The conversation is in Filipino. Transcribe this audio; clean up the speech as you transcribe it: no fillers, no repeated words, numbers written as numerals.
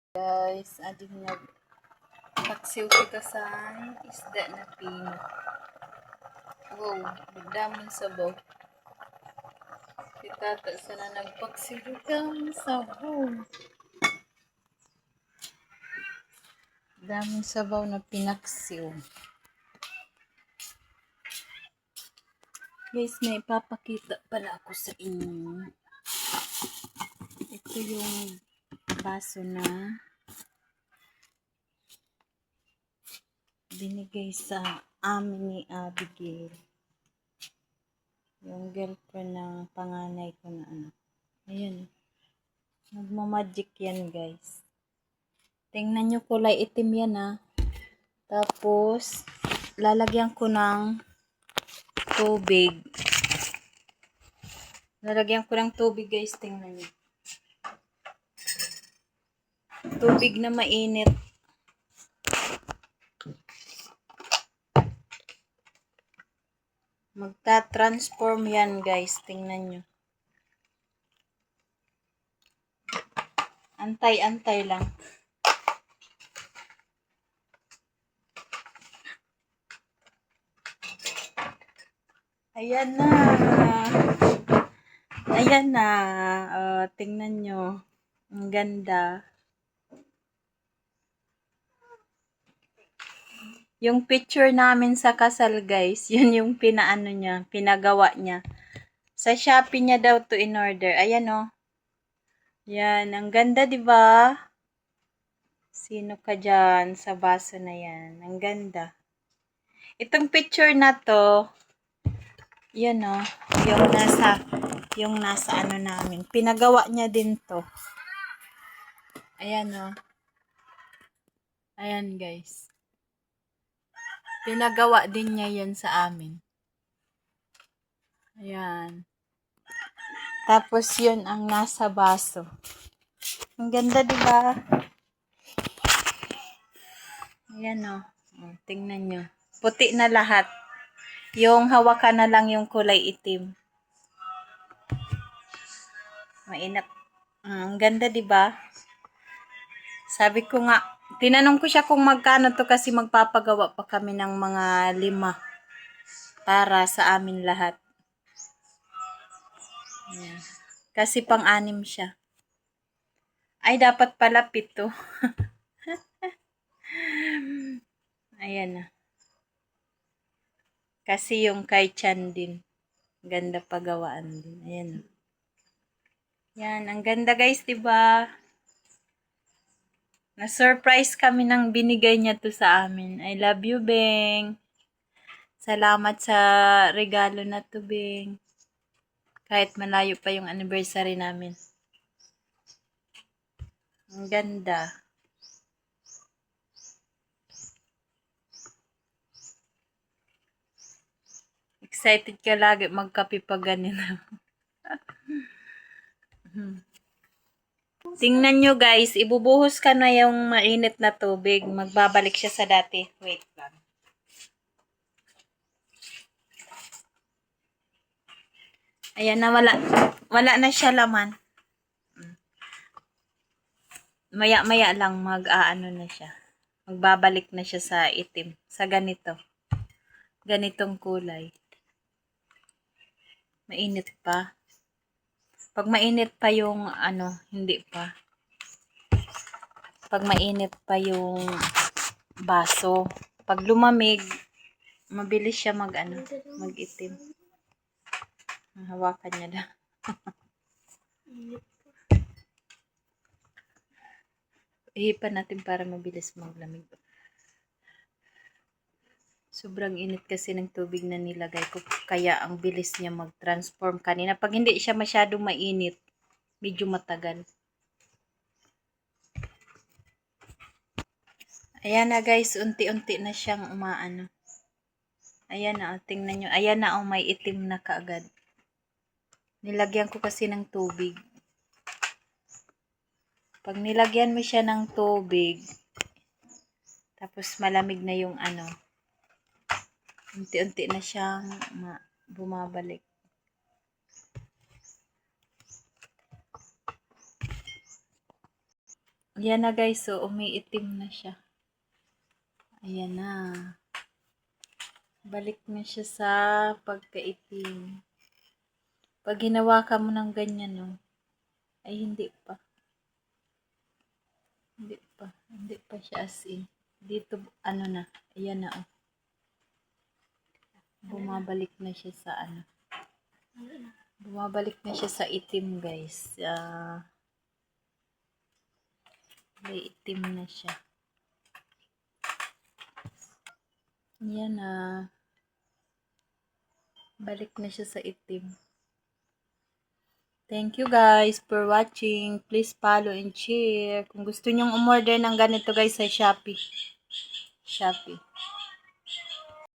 Guys, ading nagpaksiw kita sa isda na pino. Wow, damon sabaw. Kita ta sana nagpaksiw kang sabaw. Damon sabaw na pinaksiw. Guys, may ipapakita pala ako sa inyo. Ito yung baso na binigay sa amin ni Abigail. Yung girlfriend ng panganay ko na anak. Ayan. Nagmamagic yan, guys. Tingnan nyo, kulay itim yan, ha. Tapos, lalagyan ko ng tubig. Lalagyan ko ng tubig, guys. Tingnan nyo. Tubig na mainit. Magta-transform yan, guys. Tingnan nyo. Antay-antay lang. Ayan na. Ayan na. Tingnan nyo. Ang ganda. Yung picture namin sa kasal, guys, yun yung pinaano niya, pinagawa niya. Sa Shopee niya daw to in order. Ayan, oh. Yan, ang ganda, 'di ba? Sino ka dyan sa baso na yan? Ang ganda. Itong picture na to, yun, oh, yung nasa ano namin. Pinagawa niya din to. Ayan, oh. Ayan, guys. Pinagawa din niya yan sa amin. Ayan. Tapos yun ang nasa baso. Ang ganda, di ba? Ayan, oh. Tingnan nyo. Puti na lahat. Yung hawakan na lang yung kulay itim. Mainat. Ang ganda, di ba? Sabi ko nga, tinanong ko siya kung magkano to kasi magpapagawa pa kami ng mga 5 para sa amin lahat. Ayan. Kasi pang-anim siya. Ay, dapat pala 7. Ayan na. Kasi yung kay Chan din. Ganda pagawaan din. Ayan na. Yan, ang ganda, guys, diba? Na-surprise kami nang binigay niya to sa amin. I love you, Beng. Salamat sa regalo na to, Beng. Kahit malayo pa yung anniversary namin. Ang ganda. Excited ka lagi magkape pag ganito. Tingnan nyo, guys. Ibubuhos ka na yung mainit na tubig. Magbabalik siya sa dati. Wait lang. Ayan na, wala na siya laman. Maya-maya lang mag-aano na siya. Magbabalik na siya sa itim. Sa ganito. Ganitong kulay. Mainit pa. Pag mainit pa yung ano, hindi pa. Pag mainit pa yung baso. Pag lumamig, mabilis siya mag-itim. Hawakan niya na. Ihipan natin para mabilis maglamig. Sobrang init kasi ng tubig na nilagay ko. Kaya ang bilis niya mag-transform kanina. Pag hindi siya masyadong mainit, medyo matagal. Ayan na, guys. Unti-unti na siyang umaano. Ayan na. Tingnan nyo. Ayan na. May itim na kaagad. Nilagyan ko kasi ng tubig. Pag nilagyan mo siya ng tubig, tapos malamig na yung ano, unti-unti na siyang bumabalik. Yan na guys, so umiitim na siya. Ayan na. Balik na siya sa pagkaitim. Pag ginawa ka mo ng ganyan, no, ay hindi pa. Hindi pa siya as in. Dito, ano na, ayan na, oh. Bumabalik na siya sa ano. Bumabalik na siya sa itim, guys. May itim na siya. Yan na. Balik na siya sa itim. Thank you guys for watching. Please follow and share. Kung gusto nyong umorder ng ganito guys sa Shopee.